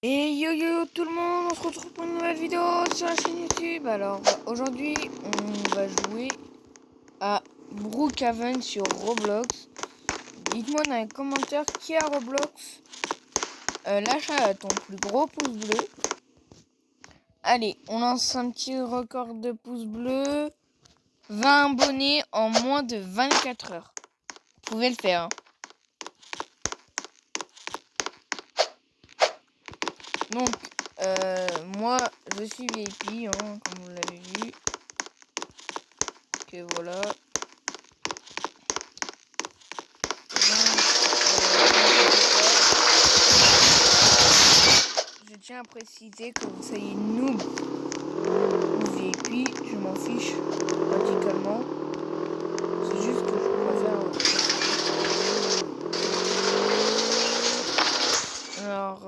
Et yo yo tout le monde, on se retrouve pour une nouvelle vidéo sur la chaîne YouTube. Alors aujourd'hui on va jouer à Brookhaven sur Roblox. Dites-moi dans les commentaires qui a Roblox. Lâche ton plus gros pouce bleu. Allez, on lance un petit record de pouces bleus. 20 abonnés en moins de 24 heures. Vous pouvez le faire. Hein. Donc moi je suis VIP, hein, comme vous l'avez vu. Que voilà. Je tiens à préciser que vous soyez noob ou VIP, je m'en fiche radicalement. C'est juste que je préfère. Alors,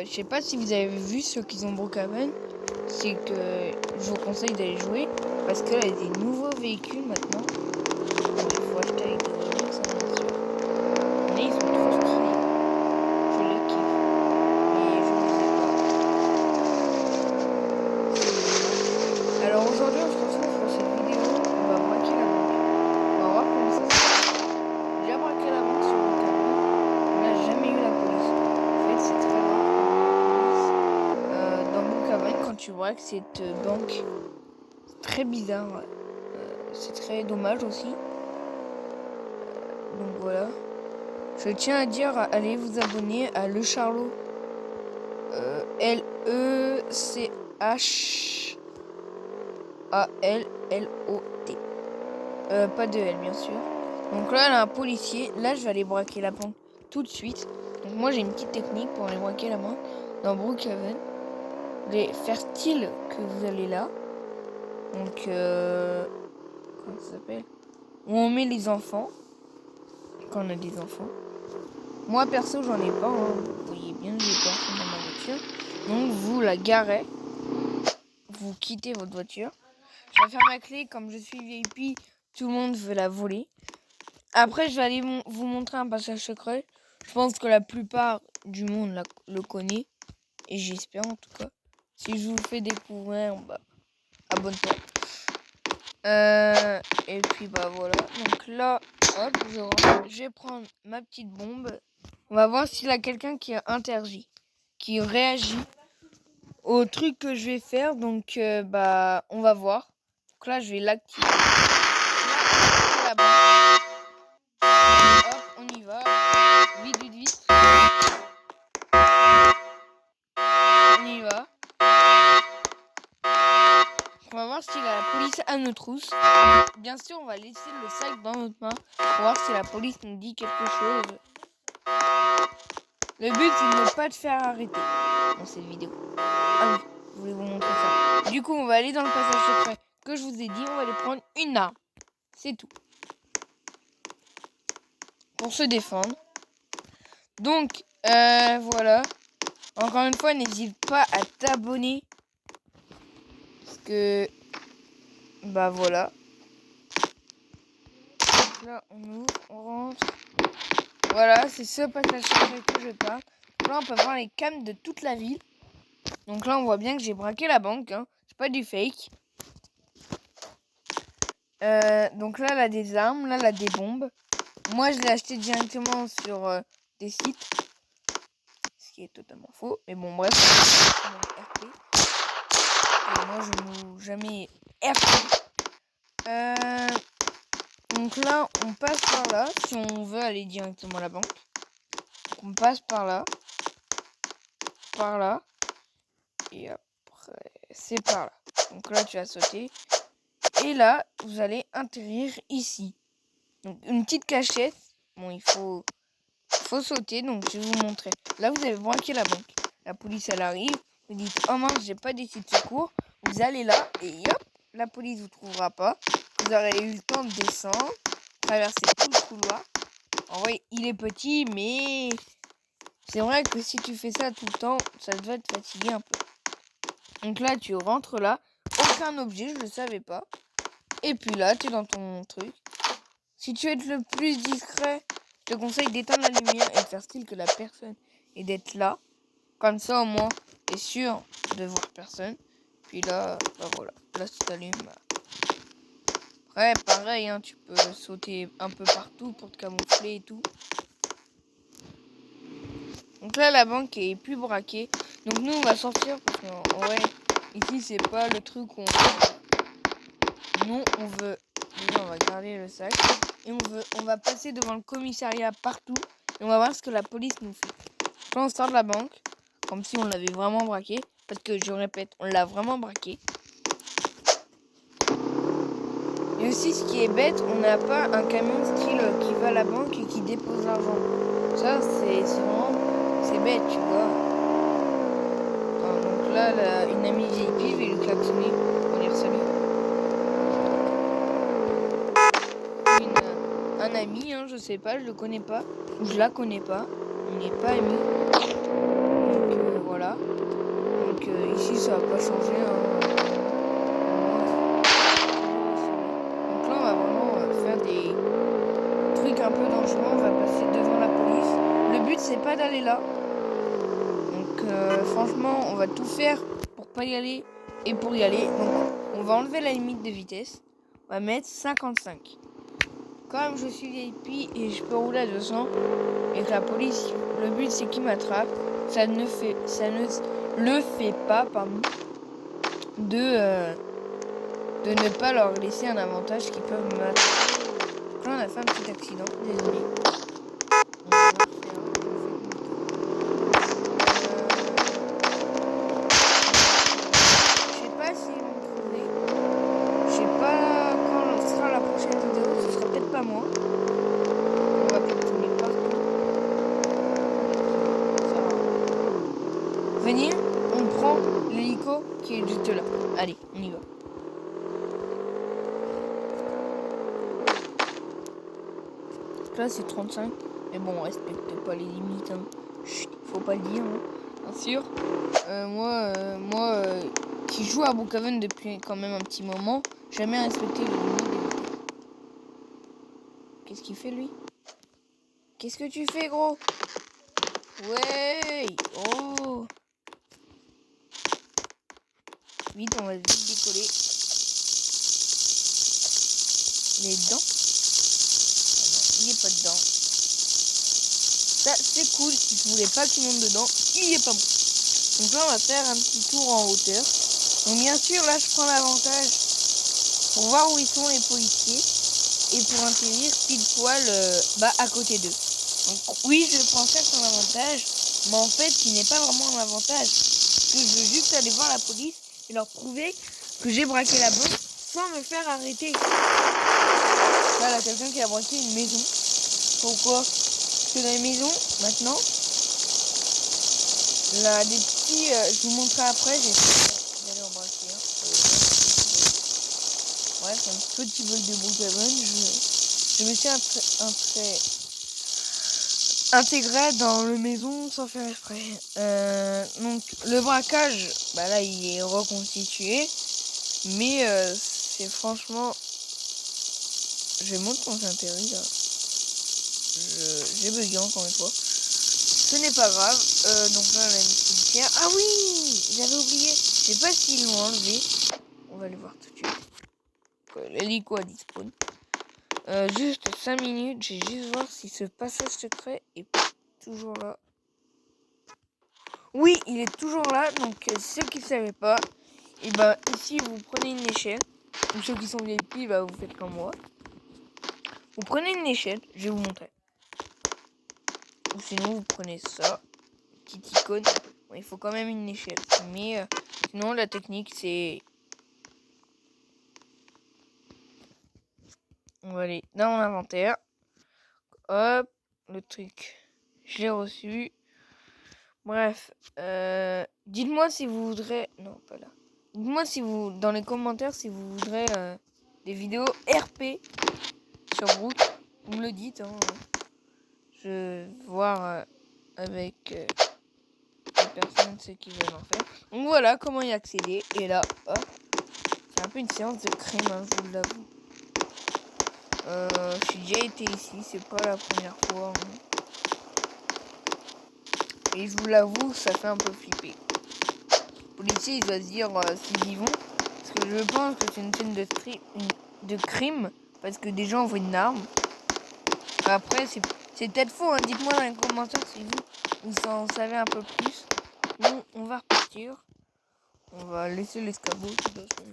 je sais pas si vous avez vu ceux qui ont Brookhaven, c'est que je vous conseille d'aller jouer parce que là il y a des nouveaux véhicules maintenant. Il faut acheter avec des euros, ça bien sûr. Mais ils sont trop stylés. Je les kiffe. Mais je les ai pas. Alors aujourd'hui on se retrouve pour cette vidéo. On va braquer la banque. On va voir comment ça se passe. J'ai déjà braqué la banque sur Brookhaven. On n'a jamais eu la police. En fait c'est très rare qu'on ait la police. Dans Brookhaven quand tu braques cette banque. C'est très bizarre. C'est très dommage aussi. Donc voilà. Je tiens à dire, allez vous abonner à Le Charlot. L-E-C-H-A-L-L-O-T. Pas de L bien sûr. Donc là, il y a un policier. Là, je vais aller braquer la banque tout de suite. Donc moi, j'ai une petite technique pour aller braquer la banque dans Brookhaven. Vous allez faire style que vous allez là. Donc, comment ça s'appelle? Où on met les enfants. Quand on a des enfants. Moi, perso, j'en ai pas. Hein. Vous voyez bien, j'ai personne dans ma voiture. Donc, vous la garez. Vous quittez votre voiture. Je vais faire ma clé. Comme je suis VIP, tout le monde veut la voler. Après, je vais aller vous montrer un passage secret. Je pense que la plupart du monde le connaît. Et j'espère en tout cas. Si je vous fais découvrir, bah, abonne-toi. Et puis, bah voilà. Donc là, hop, je vais prendre ma petite bombe. On va voir s'il y a quelqu'un qui interagit, qui réagit au truc que je vais faire. Donc, bah, on va voir. Donc là, je vais l'activer. Là, hop, on y va. Vite, vite, vite. On y va. On va voir si la police a nos trousses. Bien sûr, on va laisser le sac dans notre main pour voir si la police nous dit quelque chose. Le but, c'est de ne pas te faire arrêter dans cette vidéo. Ah oui, je voulais vous montrer ça. Du coup, on va aller dans le passage secret que je vous ai dit. On va aller prendre une arme. C'est tout. Pour se défendre. Donc, voilà. Encore une fois, n'hésite pas à t'abonner. Parce que, bah voilà. Donc là, on ouvre, on rentre. Voilà, c'est ce passage secret que je parle. Là, on peut voir les cams de toute la ville. Donc là, on voit bien que j'ai braqué la banque. Hein. C'est pas du fake. Donc là, elle a des armes. Là, elle a des bombes. Moi, je l'ai acheté directement sur des sites. Ce qui est totalement faux. Mais bon, bref. RP. Et moi, je n'ouvre jamais RP. Donc là, on passe par là. Si on veut aller directement à la banque. Donc on passe par là. Par là. Et après, c'est par là. Donc là, tu vas sauter. Et là, vous allez atterrir ici. Donc une petite cachette. Bon, il faut sauter. Donc je vais vous montrer. Là, vous avez braqué la banque. La police, elle arrive. Vous dites, oh mince, j'ai pas d'issue de secours. Vous allez là et hop, la police vous trouvera pas. Vous aurez eu le temps de descendre, traverser tout le couloir. En vrai, il est petit, mais c'est vrai que si tu fais ça tout le temps, ça doit te fatiguer un peu. Donc là, tu rentres là. Aucun objet, je ne savais pas. Et puis là, tu es dans ton truc. Si tu veux être le plus discret, je te conseille d'éteindre la lumière et de faire style que la personne est d'être là. Comme ça, au moins, est sûr de voir personne. Puis là, bah voilà, là ça t'allume. Ouais, pareil, hein, tu peux sauter un peu partout pour te camoufler et tout. Donc là, la banque est plus braquée. Donc nous, on va sortir parce que, ouais, ici, c'est pas le truc où nous, on veut... Déjà, on va garder le sac. Et on va passer devant le commissariat partout. Et on va voir ce que la police nous fait. Quand on sort de la banque, comme si on l'avait vraiment braqué. Parce que, je répète, on l'a vraiment braqué. Et aussi, ce qui est bête, on n'a pas un camion style qui va à la banque et qui dépose l'argent. Ça, c'est vraiment... C'est bête, tu vois. Enfin, donc là, une amie VIP, je vais lui klaxonner pour dire salut. Un ami, hein, je sais pas, je le connais pas. Ou je la connais pas. On n'est pas amis. Donc voilà. Donc ici, ça va pas changer. Hein. Donc là, on va vraiment faire des trucs un peu dangereux. On va passer devant la police. Le but, c'est pas d'aller là. Donc franchement, on va tout faire pour pas y aller et pour y aller. Donc on va enlever la limite de vitesse. On va mettre 55. Comme je suis VIP et je peux rouler à 200 et que la police, le but c'est qu'ils m'attrapent, ça ne le fait pas, pardon, de ne pas leur laisser un avantage qu'ils peuvent m'attraper. Donc là on a fait un petit accident, désolé. Venir, on prend l'hélico qui est juste là. Allez, on y va. Là, c'est 35. Mais bon, on respecte pas les limites. Hein. Chut, faut pas le dire, hein. Bien sûr. Moi, qui joue à Brookhaven depuis quand même un petit moment, jamais respecté les limites des vitesses. Qu'est-ce qu'il fait, lui? Qu'est-ce que tu fais, gros? Ouais. Oh. Vite, on va vite décoller. Il est dedans? Ah non, il est pas dedans. Ça, c'est cool. Je voulais pas qu'il monte dedans. Il est pas bon. Donc là, on va faire un petit tour en hauteur. Donc bien sûr, là, je prends l'avantage pour voir où ils sont les policiers et pour atterrir pile poil à côté d'eux. Donc oui, je prends certes un avantage, mais en fait, il n'est pas vraiment un avantage. Parce que je veux juste aller voir la police et leur prouver que j'ai braqué la banque sans me faire arrêter. Là, il y a quelqu'un qui a braqué une maison. Pourquoi? Parce que dans les maisons, maintenant, là, des petits... je vous montrerai après, j'ai essayé d'aller en braquer. Bref, un petit vol de Brookhaven. Je me suis intégré dans le maison sans faire exprès. Donc, le braquage, bah là, il est reconstitué. Mais c'est franchement... Je vais montrer quand j'ai atterri, là. J'ai bugué encore une fois. Ce n'est pas grave. Donc là, on a une petite pierre. Ah oui, j'avais oublié. Je sais pas s'ils l'ont enlevé. On va aller voir tout de suite. L'hélico a disparu. Juste 5 minutes. J'ai juste voir si ce passage secret est toujours là. Oui, il est toujours là. Donc ceux qui ne savaient pas, et ben ici vous prenez une échelle. Ou ceux qui sont VIP, bah, vous faites comme moi. Vous prenez une échelle. Je vais vous montrer. Ou sinon vous prenez ça. Petite icône. Bon, il faut quand même une échelle. Mais sinon la technique c'est... On va aller dans mon inventaire. Hop, le truc. Je l'ai reçu. Bref, dites-moi si vous voudrez... Non, pas là. Dites-moi si vous, dans les commentaires, si vous voudrez des vidéos RP sur Brook. Vous me le dites. Hein. Je vais voir avec les personnes ceux qui veulent en faire. Donc voilà comment y accéder. Et là, hop, c'est un peu une séance de crime, hein, je vous l'avoue. J'ai déjà été ici, c'est pas la première fois. Hein. Et je vous l'avoue, ça fait un peu flipper. policier il doit se dire s'ils y vont. Parce que je pense que c'est une scène de crime. Parce que des gens envoient une arme. Après, c'est peut-être faux. Hein. Dites-moi dans les commentaires si vous en savez un peu plus. Nous, on va repartir. On va laisser l'escabeau. De toute façon,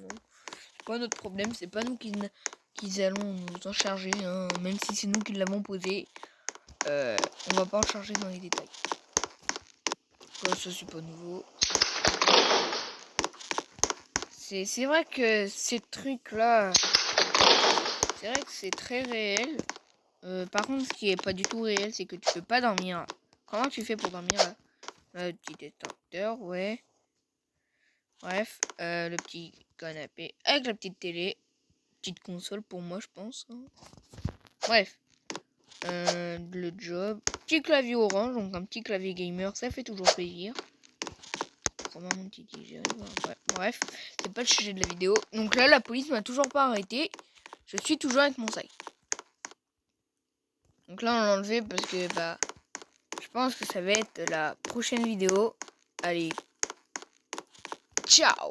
c'est pas notre problème. C'est pas nous qui allons nous en charger. Hein. Même si c'est nous qui l'avons posé. On va pas en charger dans les détails. Ça, c'est pas nouveau. C'est vrai que ces trucs-là, c'est vrai que c'est très réel. Par contre, ce qui est pas du tout réel, c'est que tu peux pas dormir. Comment tu fais pour dormir là? Le petit détecteur, ouais. Bref, le petit canapé avec la petite télé. Petite console pour moi, je pense. Hein. Bref. Le job. Petit clavier orange, donc un petit clavier gamer, ça fait toujours plaisir. Mon petit bref, c'est pas le sujet de la vidéo. Donc là, la police m'a toujours pas arrêté. Je suis toujours avec mon sac. Donc là, on l'a enlevé parce que je pense que ça va être la prochaine vidéo. Allez, ciao!